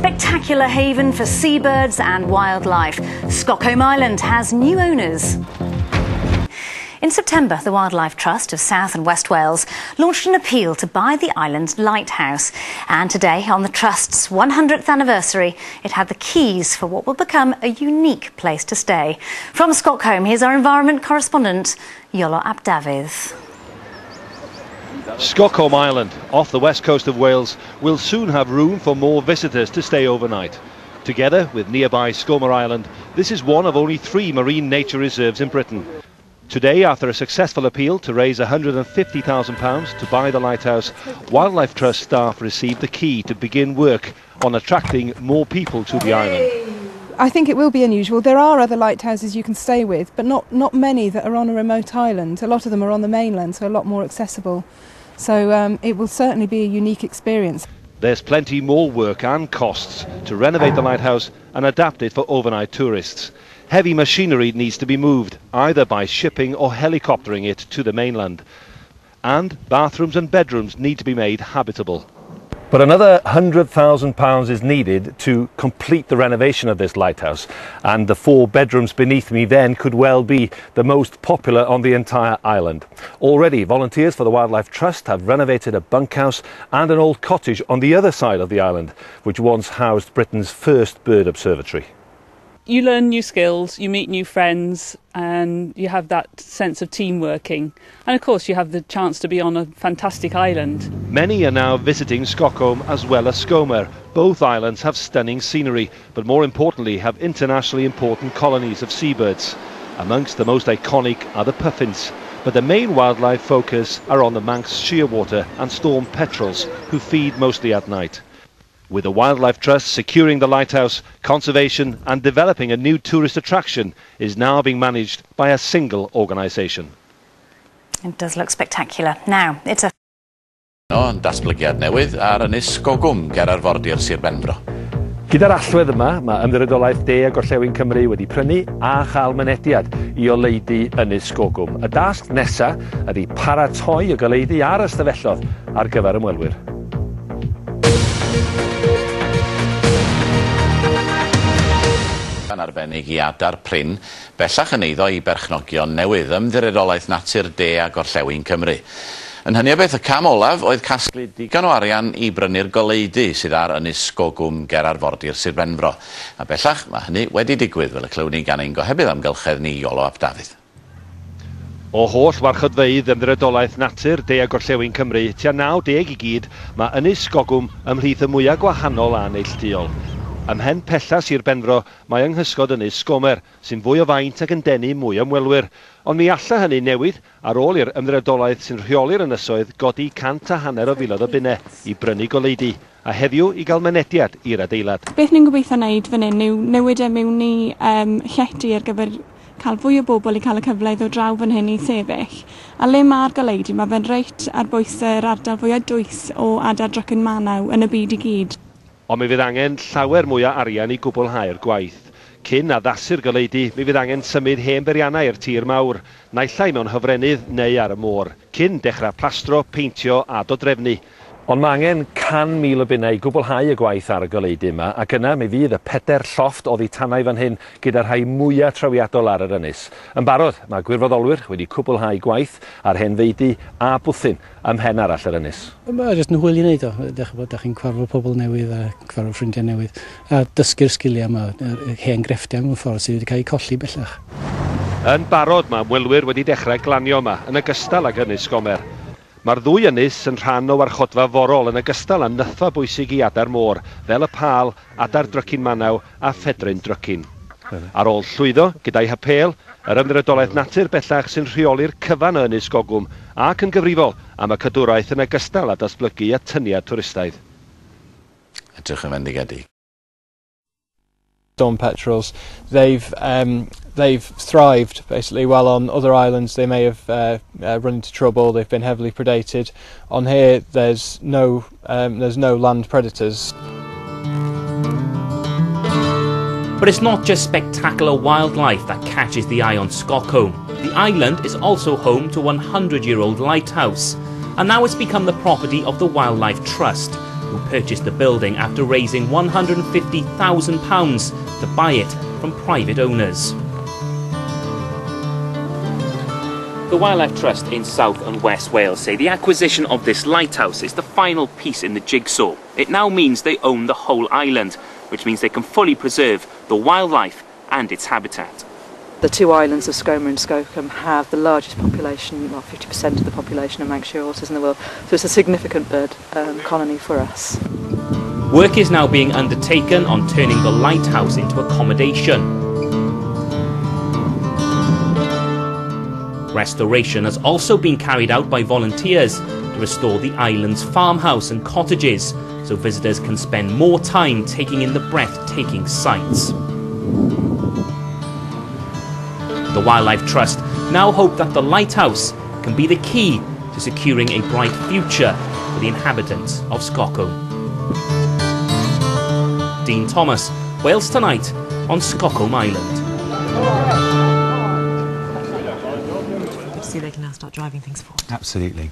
spectacular haven for seabirds and wildlife. Skokholm Island has new owners. In September, the Wildlife Trust of South and West Wales launched an appeal to buy the island's Lighthouse. And today, on the Trust's 100th anniversary, it had the keys for what will become a unique place to stay. From Skokholm, here's our environment correspondent, Iolo ap Dafydd. Skokholm Island, off the west coast of Wales, will soon have room for more visitors to stay overnight. Together with nearby Skokholm Island, this is one of only 3 marine nature reserves in Britain. Today, after a successful appeal to raise £150,000 to buy the Lighthouse, Wildlife Trust staff received the key to begin work on attracting more people to the island. I think it will be unusual. There are other lighthouses you can stay with, but not many that are on a remote island. A lot of them are on the mainland, so a lot more accessible. So it will certainly be a unique experience. There's plenty more work and costs to renovate the lighthouse and adapt it for overnight tourists. Heavy machinery needs to be moved, either by shipping or helicoptering it to the mainland. And bathrooms and bedrooms need to be made habitable. But another £100,000 is needed to complete the renovation of this lighthouse, and the 4 bedrooms beneath me then could well be the most popular on the entire island. Already, volunteers for the Wildlife Trust have renovated a bunkhouse and an old cottage on the other side of the island, which once housed Britain's first bird observatory. You learn new skills, you meet new friends, and you have that sense of team working. And of course you have the chance to be on a fantastic island. Many are now visiting Skokholm as well as Skokholm. Both islands have stunning scenery, but more importantly have internationally important colonies of seabirds. Amongst the most iconic are the puffins, but the main wildlife focus are on the Manx shearwater and storm petrels, who feed mostly at night. With the Wildlife Trust securing the lighthouse, conservation and developing a new tourist attraction is now being managed by a single organisation. It does look spectacular. Now, it's a... datblygiad newydd ar ynys Skokholm ger arfordir Sir Benfro. Gyda'r allwedd yma, mae Ymddiriedolaeth De a Gorllewin Cymru wedi prynu a chael mynediad I oleidu ynys Skokholm. Y dasg nesaf ydy paratoi y goleuddu ar ystafellodd ar gyfer ymwelwyr. Yn arbennig I adar Pryn, bellach yn eiddo I berchnogion newydd Ymddiriedolaeth Natur De a Gorllewin Cymru. Yn hynny o beth, y cam olaf oedd casglu digon o arian I brynu'r goleuddu sydd ar ynys Skokholm ger arfordir Sir Benfro. A bellach, mae hynny wedi digwydd fel y clywni gan ein gohebydd amgylchedd ni Iolo ap Dafydd. O holl warchodfeydd Ymddiriedolaeth Natur De a Gorllewin Cymru, tua 90 I gyd, mae ynys Skokholm ymhlith y mwyaf gwahanol a neilltuol. Ymhen pella Sir Benfro, mae yng nghysgod ynys Skokholm, sy'n fwy o faint ac yn denu mwy ymwelwyr. Ond mi alla hynny newid ar ôl i'r ymddiriedolaeth sy'n rheoli'r ynysoedd godi 150 o filoedd o bunne I brynu goleuddu, a heddiw I gael mynediad i'r adeilad. Beth ni'n gobeithio wneud fan hyn yw newid e mewn I llety ar gyfer cael fwy o bobl I cael y cyfle I ddod draw fan hyn I sefyll. A le mae'r goleuddu, mae fe'n reit ar bwys yr ardal fwyaf dwys o adar Drycyn Manaw yn y byd I gyd. Ond mi fydd angen llawer mwy o arian I gwblhau'r gwaith. Cyn addasu'r goleuddu, mi fydd angen symud hen beriannau i'r tir mawr, naillai mewn hyfrenydd neu ar y môr, cyn dechrau plastro, peintio a dodrefnu. Ond mae angen 100,000 o bunnau I gwblhau y gwaith ar y goleuddu yma, ac yna mi fydd y 4 llofft oddi tannau fan hyn gyda'r rhai mwyaf trawiadol ar yr ynys. Yn barod, mae gwirfoddolwyr wedi cwblhau gwaith ar henfeidu a bwthyn ym mhen arall yr ynys. Mae jyst yn hwyl I wneud o. Dach chi'n cwarfod pobl newydd a cwarfod ffrindiau newydd. A dysgu'r sgiliau yma, hen grefftiau mewn ffordd sydd wedi cael eu colli bellach. Yn barod, mae ymwelwyr wedi dechrau glanio yma, yn ogystal ag ynys Skokholm. Mae'r ddwy ynys yn rhan o warchodfa forol yn ogystal â nytha bwysig I adar môr, fel y pâl, adar Drycyn Manaw a ffedryn Drycyn. Ar ôl llwyddo, gyda'i hapel, yr Ymddiriedolaeth Natur bellach sy'n rheoli'r cyfan o ynys Skokholm ac yn gyfrifol am y cadwraeth yn ogystal â datblygu atyniad twristaidd. Edrych yn fendigedig. Storm petrels, they've thrived basically, while on other islands they may have run into trouble. They've been heavily predated. On here there's no land predators. But it's not just spectacular wildlife that catches the eye on Skokholm. The island is also home to a 100-year-old lighthouse, and now it's become the property of the Wildlife Trust, who purchased the building after raising £150,000 to buy it from private owners. The Wildlife Trust in South and West Wales say the acquisition of this lighthouse is the final piece in the jigsaw. It now means they own the whole island, which means they can fully preserve the wildlife and its habitat. The two islands of Skokholm and Skokholm have the largest population, well 50% of the population of Manxia otters in the world, so it's a significant bird colony for us. Work is now being undertaken on turning the lighthouse into accommodation. Restoration has also been carried out by volunteers to restore the island's farmhouse and cottages, so visitors can spend more time taking in the breathtaking sights. The Wildlife Trust now hope that the lighthouse can be the key to securing a bright future for the inhabitants of Skokholm. Dean Thomas, Wales Tonight on Skokholm Island. See, they can now start driving things forward. Absolutely.